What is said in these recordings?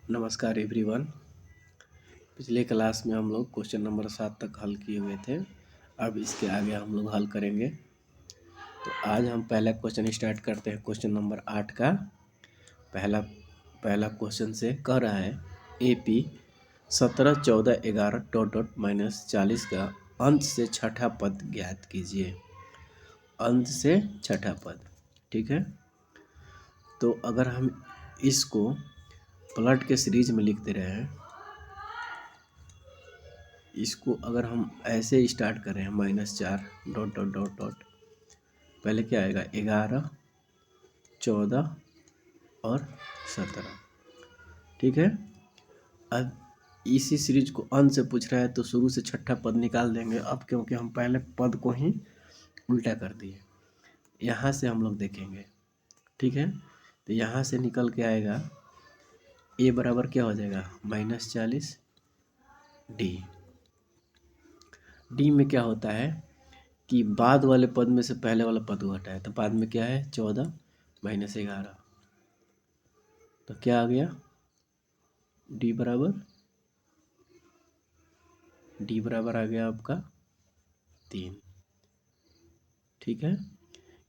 नमस्कार एवरीवन। पिछले क्लास में हम लोग क्वेश्चन नंबर 7 तक हल किए हुए थे। अब इसके आगे हम लोग हल करेंगे। तो आज हम पहला क्वेश्चन स्टार्ट करते हैं। क्वेश्चन नंबर 8 का पहला क्वेश्चन से कह रहा है AP 17, 14, 11 डॉट डॉट -40 का अंश से छठा पद ज्ञात कीजिए। अंश से छठा पद, ठीक है। तो अगर हम इसको प्लॉट के सीरीज में लिखते रहे, इसको अगर हम ऐसे स्टार्ट करें -4 डॉट डॉट डॉट डॉट, पहले क्या आएगा 11, 14 और 17, ठीक है। अब इसी सीरीज को अंश से पूछ रहा है तो शुरू से छठा पद निकाल देंगे। अब क्योंकि हम पहले पद को ही उल्टा कर दिए, यहाँ से हम लोग देखेंगे, ठीक है। तो यहाँ से निकल के आएगा A बराबर क्या हो जाएगा -40 डी में क्या होता है कि बाद वाले पद में से पहले वाला पद को हटाए, तो बाद में क्या है 14 - 11, तो क्या आ गया डी बराबर आ गया आपका 3, ठीक है।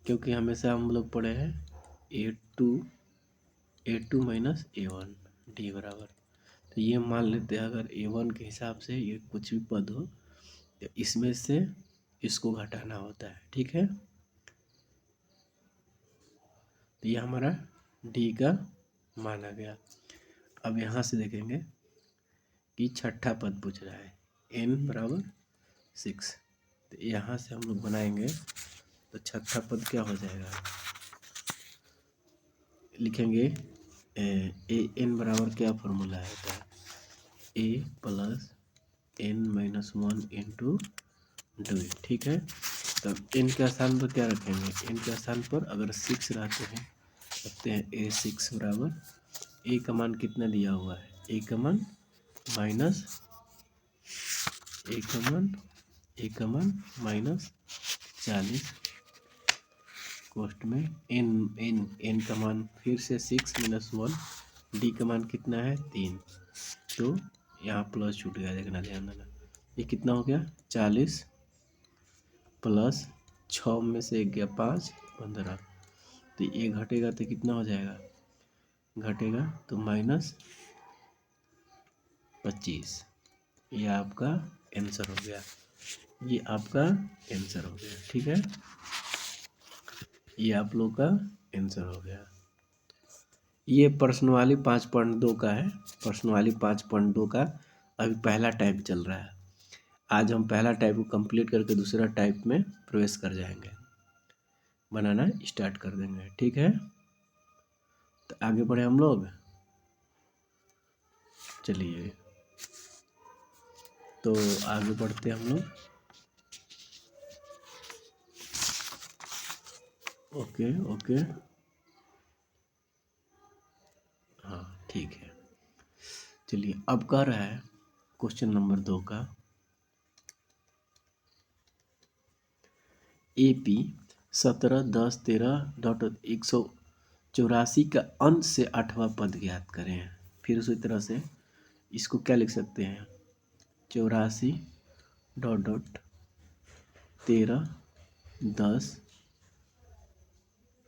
क्योंकि हमेशा हम लोग पढ़े हैं A2 -A1 डी बराबर, तो ये मान लेते हैं अगर A1 के हिसाब से ये कुछ भी पद हो तो इसमें से इसको घटाना होता है, ठीक है। तो ये हमारा डी का माना गया। अब यहाँ से देखेंगे कि छठा पद पूछ रहा है n बराबर 6, तो यहाँ से हम लोग बनाएंगे तो छठा पद क्या हो जाएगा, लिखेंगे n बराबर क्या फॉर्मूला है a + n-1 इंटू डी, ठीक है। तब n के स्थान पर क्या रखेंगे, n के स्थान पर अगर 6 रहते हैं रखते हैं A6 बराबर a का मान कितना दिया हुआ है, a का मान -40 कोष्ट में n का मान फिर से 6 - 1, डी का मान कितना है 3, तो यहाँ प्लस छूट गया, देखना ध्यान देना। ये कितना हो गया 40 प्लस 6 में से 1 गया 5 15, तो ये घटेगा तो कितना हो जाएगा, घटेगा तो -25। ये आपका आंसर हो गया, ये आपका आंसर हो गया, ठीक है। ये आप लोग का आंसर हो गया। ये प्रश्न वाली 5.2 का है। प्रश्न वाली 5.2 का अभी पहला टाइप चल रहा है। आज हम पहला टाइप को कंप्लीट करके दूसरा टाइप में प्रवेश कर जाएंगे, बनाना स्टार्ट कर देंगे, ठीक है। तो आगे बढ़े हम लोग, चलिए तो आगे बढ़ते हम लोग। ओके ओके, हाँ ठीक है। चलिए अब कह रहा है क्वेश्चन नंबर 2 का AP 17, 10, 13 डॉट 184 का अंश से 8वां पद ज्ञात करें। फिर उसी तरह से इसको क्या लिख सकते हैं 84 डॉट डॉट 13, 10,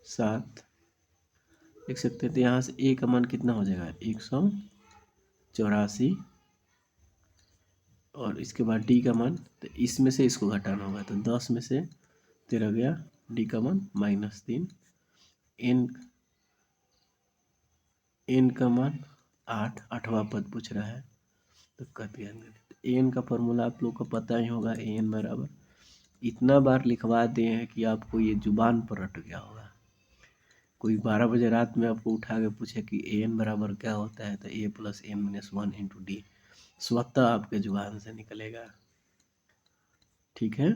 7 लिख सकते हैं। तो यहाँ से a का मान कितना हो जाएगा 184, और इसके बाद d का मान, तो इसमें से इसको घटाना होगा, तो 10 में से 13 गया, d का मान -3, n का मान 8, 8वां पद पूछ रहा है तो कर दिया। an का फॉर्मूला आप लोग को पता ही होगा, an बराबर इतना बार लिखवा दिए हैं कि आपको ये जुबान पर रट गया होगा। कोई 12 बजे रात में आपको उठा के पूछे कि an बराबर क्या होता है, तो a + n-1 इंटू डी स्वतः आपके जुबान से निकलेगा, ठीक है।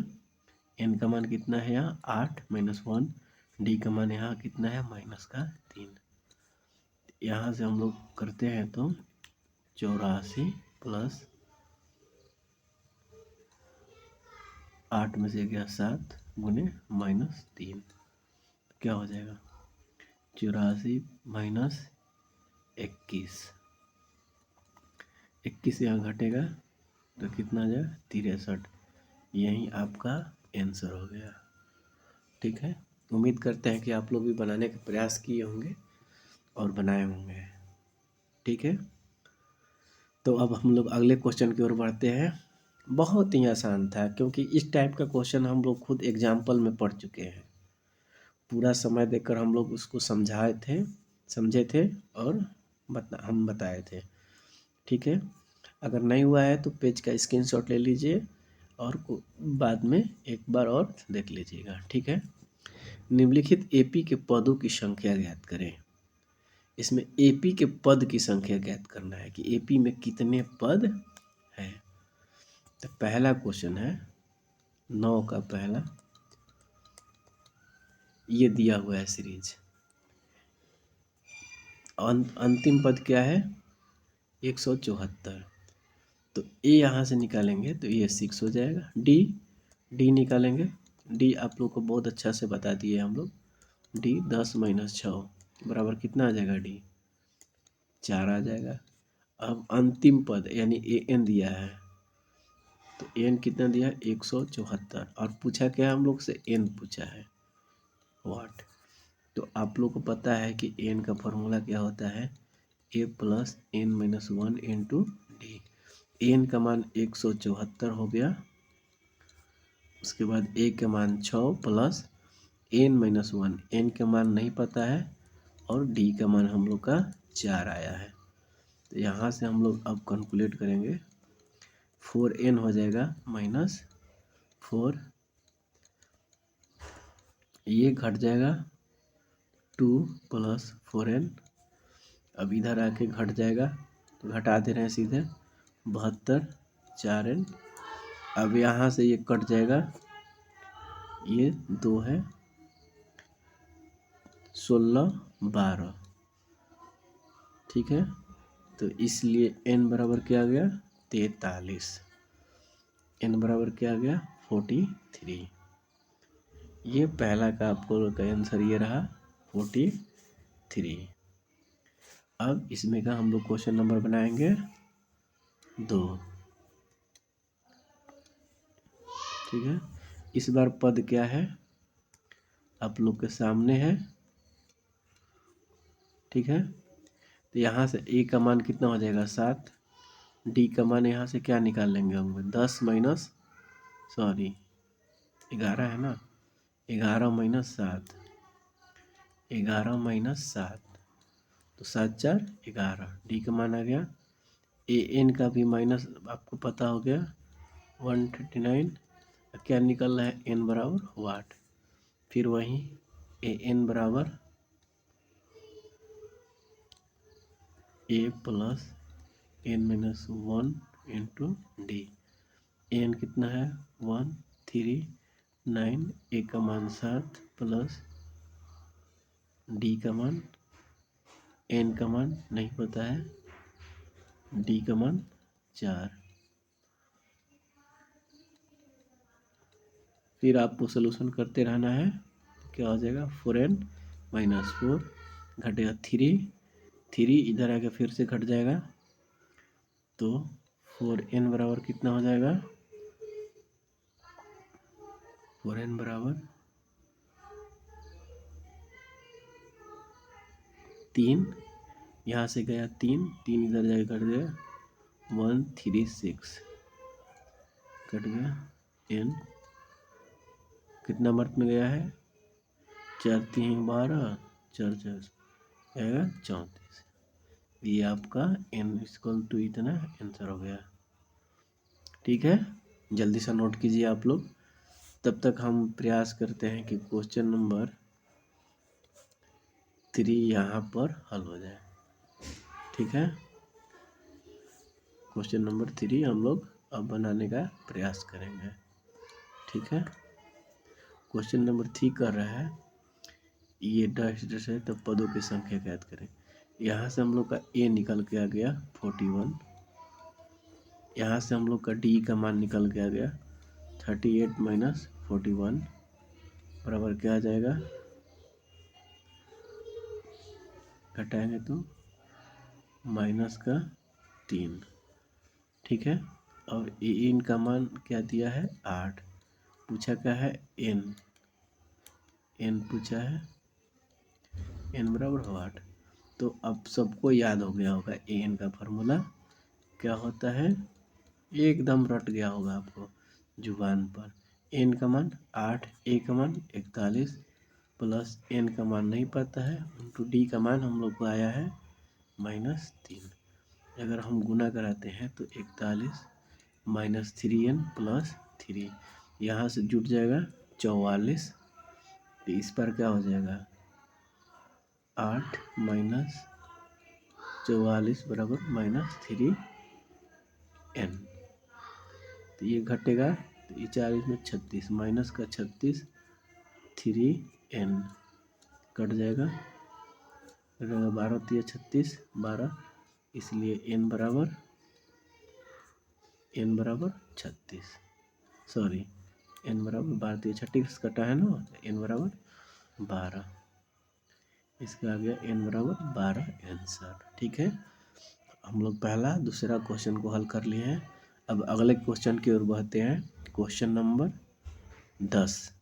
n का मान कितना है यहाँ 8 - 1, डी का मान यहाँ कितना है -3। यहाँ से हम लोग करते हैं तो 84 प्लस 8 में से गया 7 गुने -3, क्या हो जाएगा 84 - 21, 21 यहाँ घटेगा तो कितना आ जाएगा 63। यही आपका आंसर हो गया। ठीक है, उम्मीद करते हैं कि आप लोग भी बनाने का प्रयास किए होंगे और बनाए होंगे। ठीक है, तो अब हम लोग अगले क्वेश्चन की ओर बढ़ते हैं। बहुत ही आसान था क्योंकि इस टाइप का क्वेश्चन हम लोग खुद एग्जाम्पल में पढ़ चुके हैं। पूरा समय देकर हम लोग उसको समझे थे और हम बताए थे। ठीक है, अगर नहीं हुआ है तो पेज का स्क्रीनशॉट ले लीजिए और बाद में एक बार और देख लीजिएगा। ठीक है, निम्नलिखित एपी के पदों की संख्या ज्ञात करें। इसमें एपी के पद की संख्या ज्ञात करना है कि एपी में कितने पद हैं। तो पहला क्वेश्चन है 9 का पहला, ये दिया हुआ है सीरीज। अंतिम पद क्या है 174। तो ए यहाँ से निकालेंगे तो ये 6 हो जाएगा। डी निकालेंगे, डी आप लोग को बहुत अच्छा से बता दिए हम लोग। डी 10 - 6 बराबर कितना आ जाएगा, डी 4 आ जाएगा। अब अंतिम पद यानी ए एन दिया है, तो एन कितना दिया है 174 और पूछा क्या है हम लोग से, एन पूछा है वाट। तो आप लोग को पता है कि एन का फॉर्मूला क्या होता है, A plus N minus 1 into D. N का मान 174 हो गया, उसके बाद ए का मान 6 प्लस एन माइनस 1, एन का मान नहीं पता है और डी का मान हम लोग का 4 आया है। तो यहाँ से हम लोग अब कैलकुलेट करेंगे, 4n हो जाएगा -4, ये घट जाएगा 2 + 4n। अब इधर आके घट जाएगा तो घटा दे रहे हैं सीधे 72 4n। अब यहाँ से ये कट जाएगा, ये 2 है 16 12। ठीक है, तो इसलिए n बराबर क्या आ गया 43। n बराबर क्या आ गया 43। ये पहला का आपको का आंसर ये रहा 43। अब इसमें का हम लोग क्वेश्चन नंबर बनाएंगे 2। ठीक है, इस बार पद क्या है आप लोग के सामने है। ठीक है, तो यहाँ से ए का मान कितना हो जाएगा 7, डी का मान यहाँ से क्या निकाल लेंगे हम 10 माइनस 11 है ना, 11 - 7, 11 - 7 तो 7 4 11। डी का मान आ गया, ए एन का भी माइनस आपको पता हो गया 139। क्या निकल रहा है एन बराबर वाट। फिर वहीं ए एन बराबर A plus N minus 1 into D. N कितना है 139, ए का मान 7 प्लस डी का मान, एन का मान नहीं पता है, डी का मान 4। फिर आपको सोल्यूशन करते रहना है, क्या हो जाएगा 4n - 4 घटेगा 3 इधर आके फिर से घट जाएगा तो 4n बराबर कितना हो जाएगा, 4n बराबर 3, यहाँ से गया 3 इधर जाके घट गया 136 कट गया। n कितना मर्त में गया है 4 3 12 4 4 आएगा 34। ये आपका n = इतना आंसर हो गया। ठीक है, जल्दी से नोट कीजिए आप लोग। तब तक हम प्रयास करते हैं कि क्वेश्चन नंबर 3 यहाँ पर हल हो जाए। ठीक है, क्वेश्चन नंबर 3 हम लोग अब बनाने का प्रयास करेंगे। ठीक है, क्वेश्चन नंबर 3 कर रहा है, ये डैश है तो पदों की संख्या ज्ञात करें। यहाँ से हम लोग का ए निकल के आ गया 41, यहाँ से हम लोग का डी का मान निकल के आ गया 38 - 41 बराबर क्या आ जाएगा, घटाएंगे तो -3। ठीक है। और एन का मान क्या दिया है 8, पूछा क्या है एन पूछा है एन बराबर हो 8। तो अब सबको याद हो गया होगा एन का फार्मूला क्या होता है, एकदम रट गया होगा आपको जुबान पर। एन का मान 8, ए का मान 41 प्लस एन का मान नहीं पता है इंटू डी का मान हम लोग को आया है -3। अगर हम गुना कराते हैं तो 41 -3n प्लस 3, यहाँ से जुट जाएगा 44। तो इस पर क्या हो जाएगा 8 माइनस 44 बराबर -3n। तो ये घटेगा तो ये 40 में 36 माइनस का 36 3n कट जाएगा, 12 3 36 12, इसलिए n बराबर 36, सॉरी n बराबर 12 3 36 कटा है ना, n बराबर 12, इसका आ गया n बराबर 12 आंसर। ठीक है, हम लोग पहला दूसरा क्वेश्चन को हल कर लिए हैं। अब अगले क्वेश्चन की ओर बढ़ते हैं। क्वेश्चन नंबर 10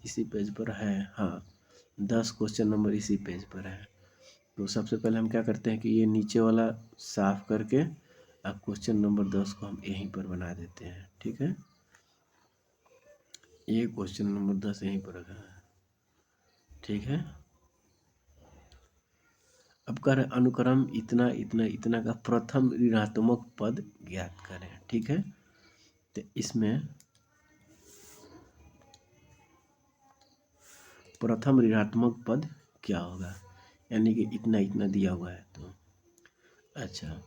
इसी पेज पर है, हाँ 10 क्वेश्चन नंबर इसी पेज पर है। तो सबसे पहले हम क्या करते हैं कि ये नीचे वाला साफ करके अब क्वेश्चन नंबर 10 को हम यहीं पर बना देते हैं। ठीक है, ये क्वेश्चन नंबर 10 यहीं पर रखा है। ठीक है, अब कर अनुक्रम इतना इतना इतना का प्रथम ऋणात्मक पद ज्ञात करें। ठीक है, तो इसमें प्रथम ऋणात्मक पद क्या होगा, यानी कि इतना इतना दिया हुआ है। तो अच्छा,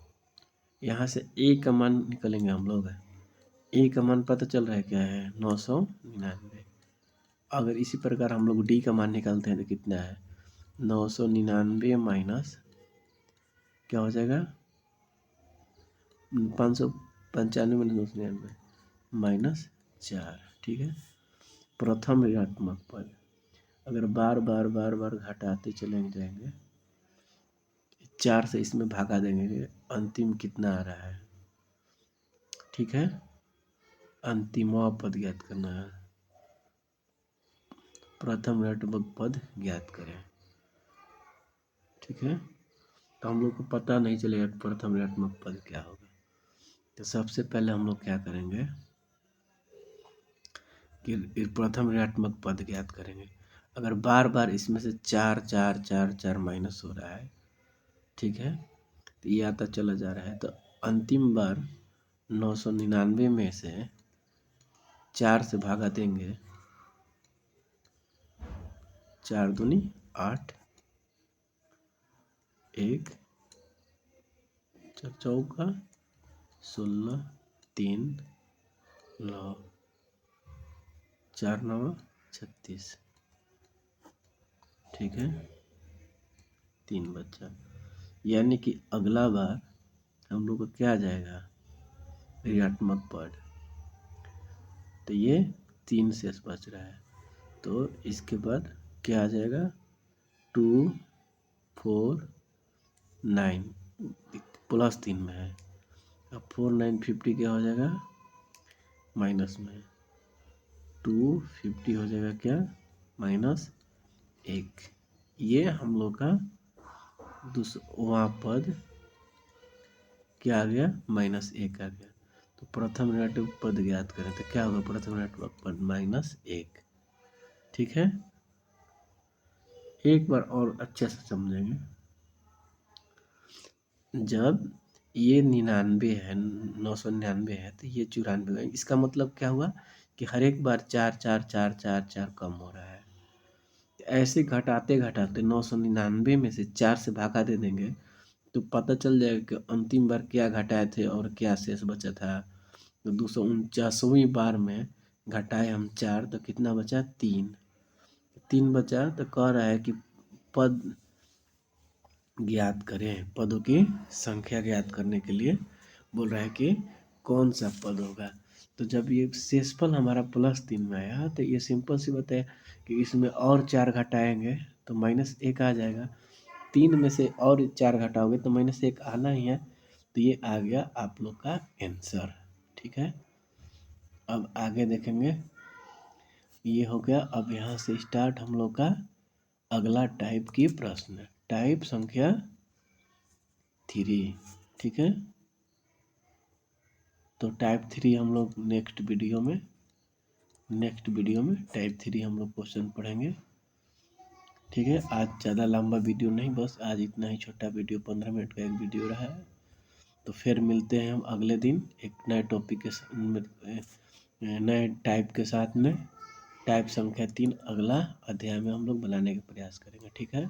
यहाँ से ए का मान निकलेंगे हम लोग। ए का मान पता चल रहा है क्या है 999। अगर इसी प्रकार हम लोग डी का मान निकालते हैं तो कितना है 999 माइनस क्या हो जाएगा 595 माइनस 999 -4। ठीक है, प्रथम ऋणात्मक पद अगर बार बार बार बार घटाते चले जाएंगे, 4 से इसमें भागा देंगे, अंतिम कितना आ रहा है। ठीक है, अंतिम पद ज्ञात करना है, प्रथम ऋणात्मक पद ज्ञात करें। ठीक है, तो हम लोग को पता नहीं चलेगा प्रथम ऋणात्मक पद क्या होगा। तो सबसे पहले हम लोग क्या करेंगे कि प्रथम ऋणात्मक पद ज्ञात करेंगे। अगर बार बार इसमें से 4 4 4 4 माइनस हो रहा है, ठीक है, तो ये आता चला जा रहा है, तो अंतिम बार 999 में से 4 से भागा देंगे, 4 दूनी 8, 1 4 चौका 16 3 9 4 9 36। ठीक है, 3 बच्चा, यानी कि अगला बार हम लोग को क्या आ जाएगा ऋणात्मक पद। तो ये 3 शेष बच रहा है, तो इसके बाद क्या आ जाएगा 2 4 9 प्लस 3 में है, अब 4 9 50 क्या हो जाएगा माइनस में, 250 हो जाएगा क्या -1। ये हम लोग का दूसरा पद क्या आ गया -1 आ गया। तो प्रथम ऋणात्मक पद ज्ञात करें तो क्या होगा प्रथम ऋणात्मक पद -1। ठीक है, एक बार और अच्छे से समझेंगे। जब ये 99 है 999 है तो ये 94 है, इसका मतलब क्या हुआ कि हर एक बार 4 4 4 4 4 कम हो रहा है। ऐसे घटाते घटाते 999 में से 4 से भागा दे देंगे तो पता चल जाएगा कि अंतिम बार क्या घटाए थे और क्या शेष बचा था। तो 249वीं बार में घटाए हम 4 तो कितना बचा 3 बचा। तो कह रहा है कि पद ज्ञात करें, पदों की संख्या ज्ञात करने के लिए बोल रहा है कि कौन सा पद होगा। तो जब ये शेषफल हमारा +3 में आया तो ये सिंपल सी बात है कि इसमें और 4 घटाएंगे तो -1 आ जाएगा, 3 में से और 4 घटाओगे तो -1 आना ही है। तो ये आ गया आप लोग का आंसर। ठीक है, अब आगे देखेंगे। ये हो गया। अब यहाँ से स्टार्ट हम लोग का अगला टाइप की प्रश्न, टाइप संख्या 3। ठीक है, तो टाइप 3 हम लोग नेक्स्ट वीडियो में टाइप 3 हम लोग क्वेश्चन पढ़ेंगे। ठीक है, आज ज़्यादा लंबा वीडियो नहीं, बस आज इतना ही छोटा वीडियो, 15 मिनट का एक वीडियो रहा है। तो फिर मिलते हैं हम अगले दिन एक नए टॉपिक के नए टाइप के साथ में। टाइप संख्या 3 अगला अध्याय में हम लोग बनाने का प्रयास करेंगे। ठीक है।